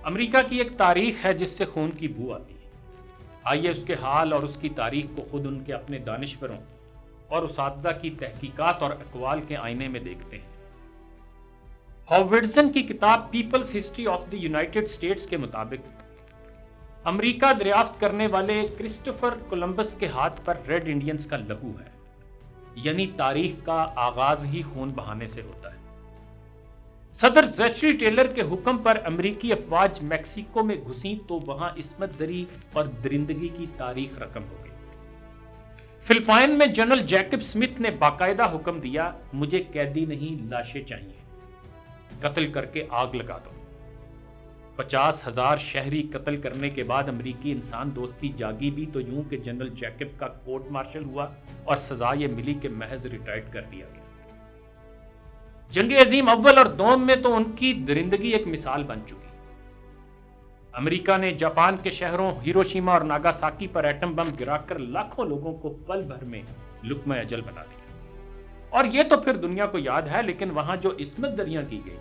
امریکہ کی ایک تاریخ ہے جس سے خون کی بو آتی ہے۔ آئیے اس کے حال اور اس کی تاریخ کو خود ان کے اپنے دانشوروں اور اساتذہ کی تحقیقات اور اقوال کے آئینے میں دیکھتے ہیں۔ ہاورڈزن کی کتاب People's History of the United States کے مطابق امریکہ دریافت کرنے والے کرسٹوفر کولمبس کے ہاتھ پر ریڈ انڈینز کا لہو ہے، یعنی تاریخ کا آغاز ہی خون بہانے سے ہوتا ہے۔ صدر زیچری ٹیلر کے حکم پر امریکی افواج میکسیکو میں گھسیں تو وہاں عصمت دری اور درندگی کی تاریخ رقم ہو گئی۔ فلپائن میں جنرل جیکب سمتھ نے باقاعدہ حکم دیا، مجھے قیدی نہیں لاشیں چاہیے، قتل کر کے آگ لگا دو۔ 50,000 شہری قتل کرنے کے بعد امریکی انسان دوستی جاگی بھی تو یوں کہ جنرل جیکب کا کورٹ مارشل ہوا اور سزا یہ ملی کہ محض ریٹائرڈ کر دیا گیا۔ جنگ عظیم اول اور دوم میں تو ان کی درندگی ایک مثال بن چکی۔ امریکہ نے جاپان کے شہروں ہیروشیما اور ناگاساکی پر ایٹم بم گرا کر لاکھوں لوگوں کو پل بھر میں لقمہ اجل بنا دیا، اور یہ تو پھر دنیا کو یاد ہے، لیکن وہاں جو عصمت دریاں کی گئی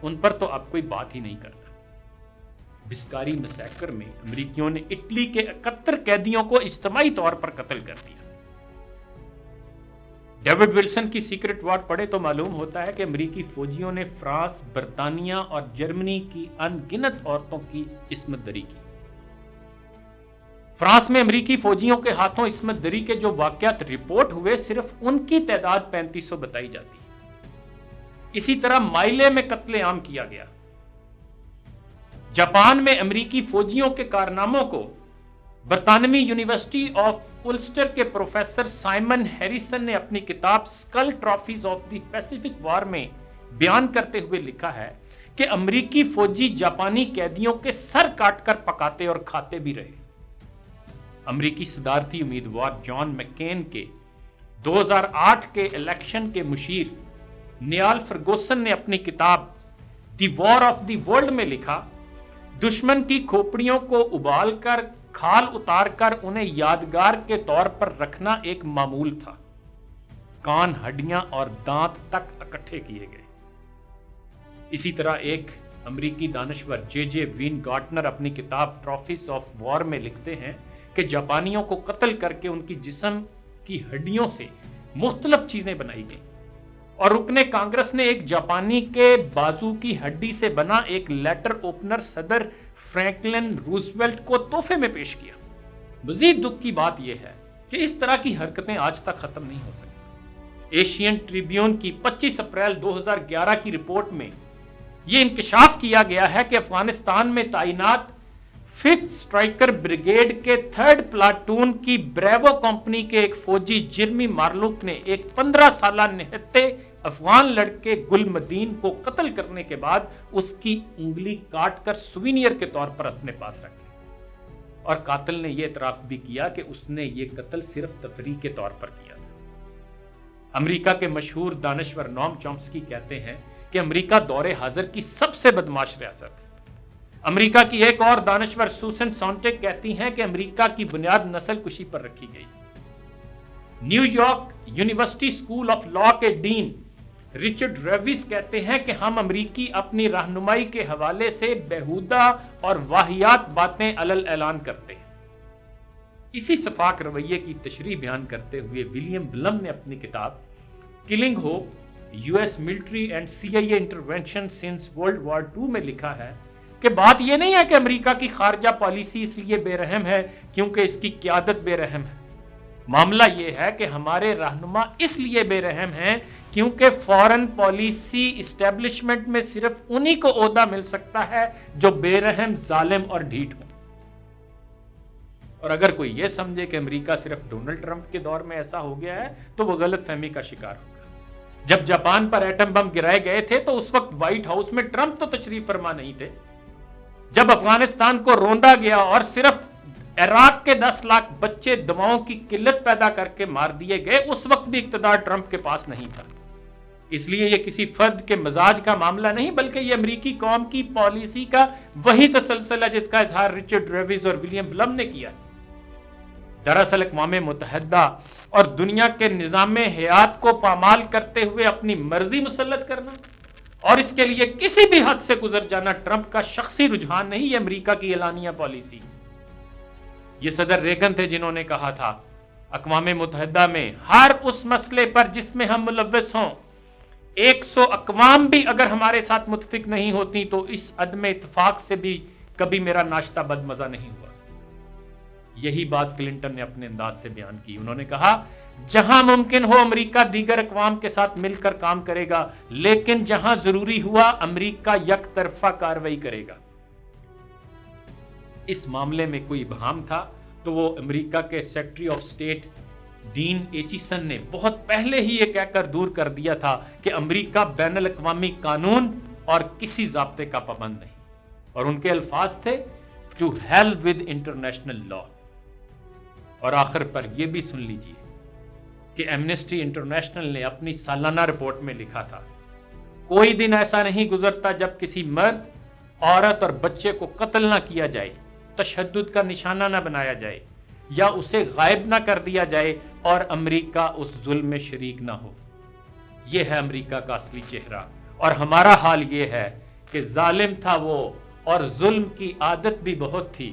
ان پر تو اب کوئی بات ہی نہیں کرتا۔ بسکاری مسیکر میں امریکیوں نے اٹلی کے 71 قیدیوں کو اجتماعی طور پر قتل کر دیا۔ ڈیوڈ ولسن کی سیکرٹ وار پڑھے تو معلوم ہوتا ہے کہ امریکی فوجیوں نے فرانس، برطانیہ اور جرمنی کی ان گنت عورتوں کی عصمت دری کی۔ فرانس میں امریکی فوجیوں کے ہاتھوں عصمت دری کے جو واقعات رپورٹ ہوئے، صرف ان کی تعداد 3500 بتائی جاتی ہے۔ اسی طرح مائلے میں قتل عام کیا گیا۔ جاپان میں امریکی فوجیوں کے کارناموں کو برطانوی یونیورسٹی آف اولسٹر کے پروفیسر سائمن ہیریسن نے اپنی کتاب سکل ٹرافیز آف دی پیسیفک وار میں بیان کرتے ہوئے لکھا ہے کہ امریکی فوجی جاپانی قیدیوں کے سر کاٹ کر پکاتے اور کھاتے بھی رہے۔ امریکی صدارتی امیدوار جان مکین کے 2008 کے الیکشن کے مشیر نیال فرگوسن نے اپنی کتاب دی وار آف دی ورلڈ میں لکھا، دشمن کی کھوپڑیوں کو ابال کر کھال اتار کر انہیں یادگار کے طور پر رکھنا ایک معمول تھا۔ کان، ہڈیاں اور دانت تک اکٹھے کیے گئے۔ اسی طرح ایک امریکی دانشور جے جے وین گارٹنر اپنی کتاب ٹرافیز آف وار میں لکھتے ہیں کہ جاپانیوں کو قتل کر کے ان کی جسم کی ہڈیوں سے مختلف چیزیں بنائی گئیں، اور رکن کانگریس نے ایک جاپانی کے بازو کی ہڈی سے بنا ایک لیٹر اوپنر صدر فرینکلن روزویلٹ کو تحفے میں پیش کیا۔ مزید دکھ کی بات یہ ہے کہ اس طرح کی حرکتیں آج تک ختم نہیں ہو سکی۔ ایشین ٹریبیون کی 25 اپریل 2011 کی رپورٹ میں یہ انکشاف کیا گیا ہے کہ افغانستان میں تعینات 5th اسٹرائکر بریگیڈ کے 3rd پلاٹون کی بریوو کمپنی کے ایک فوجی جرمی مارلوک نے ایک 15 سالہ نہتے افغان لڑکے گل مدین کو قتل کرنے کے بعد اس کی انگلی کاٹ کر سوینئر کے طور پر اپنے پاس رکھ لی، اور قاتل نے یہ اعتراف بھی کیا کہ اس نے یہ قتل صرف تفریح کے طور پر کیا تھا۔ امریکہ کے مشہور دانشور نوم چومسکی کہتے ہیں کہ امریکہ دور حاضر کی سب سے بدمعاش ریاست ہے۔ امریکہ کی ایک اور دانشور سوسن سونٹیک کہتی ہیں کہ امریکہ کی بنیاد نسل کشی پر رکھی گئی۔ New York university school of law کے ڈین رچرڈ ریویز کہتے ہیں کہ ہم امریکی اپنی رہنمائی کے حوالے سے بیہودہ اور واہیات باتیں علل اعلان کرتے ہیں۔ اسی سفاک رویے کی تشریح بیان کرتے ہوئے ولیم بلم نے اپنی کتاب Killing Hope U S Military and CIA Intervention Since World War II میں لکھا ہے کہ بات یہ نہیں ہے کہ امریکہ کی خارجہ پالیسی اس لیے بے رحم ہے کیونکہ اس کی قیادت بے رحم ہے۔ معاملہ یہ ہے کہ ہمارے رہنما اس لیے بے رحم ہیں کیونکہ فارن پالیسی اسٹیبلشمنٹ میں صرف انہی کو عہدہ مل سکتا ہے جو بے رحم، ظالم اور ڈھیٹ ہوں۔ اور اگر کوئی یہ سمجھے کہ امریکہ صرف ڈونلڈ ٹرمپ کے دور میں ایسا ہو گیا ہے تو وہ غلط فہمی کا شکار ہوگا۔ جب جاپان پر ایٹم بم گرائے گئے تھے تو اس وقت وائٹ ہاؤس میں ٹرمپ تو تشریف فرما نہیں تھے۔ جب افغانستان کو روندا گیا اور صرف عراق کے 10 لاکھ بچے دواؤں کی قلت پیدا کر کے مار دیے گئے، اس وقت بھی اقتدار ٹرمپ کے پاس نہیں تھا۔ اس لیے یہ کسی فرد کے مزاج کا معاملہ نہیں بلکہ یہ امریکی قوم کی پالیسی کا وہی تسلسل ہے جس کا اظہار رچرڈ ریویز اور ولیم بلم نے کیا۔ دراصل اقوام متحدہ اور دنیا کے نظام حیات کو پامال کرتے ہوئے اپنی مرضی مسلط کرنا اور اس کے لیے کسی بھی حد سے گزر جانا ٹرمپ کا شخصی رجحان نہیں، یہ امریکہ کی اعلانیہ پالیسی۔ یہ صدر ریگن تھے جنہوں نے کہا تھا اقوام متحدہ میں ہر اس مسئلے پر جس میں ہم ملوث ہوں، 100 اقوام بھی اگر ہمارے ساتھ متفق نہیں ہوتی تو اس عدم اتفاق سے بھی کبھی میرا ناشتہ بد مزہ نہیں ہوا۔ یہی بات کلنٹن نے اپنے انداز سے بیان کی۔ انہوں نے کہا جہاں ممکن ہو امریکہ دیگر اقوام کے ساتھ مل کر کام کرے گا، لیکن جہاں ضروری ہوا امریکہ یک طرفہ کارروائی کرے گا۔ اس معاملے میں کوئی ابہام تھا تو وہ امریکہ کے secretary of state Dean Acheson نے بہت پہلے ہی یہ کہہ کر دور کر دیا تھا کہ امریکہ بین الاقوامی قانون اور کسی ضابطے کا پابند نہیں، اور ان کے الفاظ تھے to hell with international law. اور آخر پر یہ بھی سن لیجئے کہ ایمنسٹی انٹرنیشنل نے اپنی سالانہ رپورٹ میں لکھا تھا کوئی دن ایسا نہیں گزرتا جب کسی مرد، عورت اور بچے کو قتل نہ کیا جائے، تشدد کا نشانہ نہ بنایا جائے یا اسے غائب نہ کر دیا جائے اور امریکہ اس ظلم میں شریک نہ ہو۔ یہ ہے امریکہ کا اصلی چہرہ، اور ہمارا حال یہ ہے کہ ظالم تھا وہ اور ظلم کی عادت بھی بہت تھی،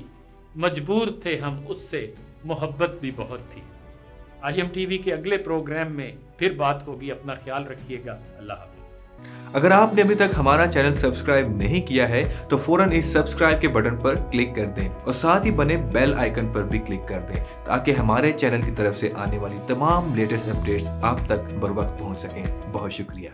مجبور تھے ہم اس سے، محبت بھی بہت تھی۔ آئی ایم ٹی وی کے اگلے پروگرام میں پھر بات ہوگی، اپنا خیال رکھیے گا، اللہ حافظ۔ اگر آپ نے ابھی تک ہمارا چینل سبسکرائب نہیں کیا ہے تو فوراً اس سبسکرائب کے بٹن پر کلک کر دیں اور ساتھ ہی بنے بیل آئیکن پر بھی کلک کر دیں تاکہ ہمارے چینل کی طرف سے آنے والی تمام لیٹسٹ اپڈیٹس آپ تک بر وقت پہنچ سکیں۔ بہت شکریہ۔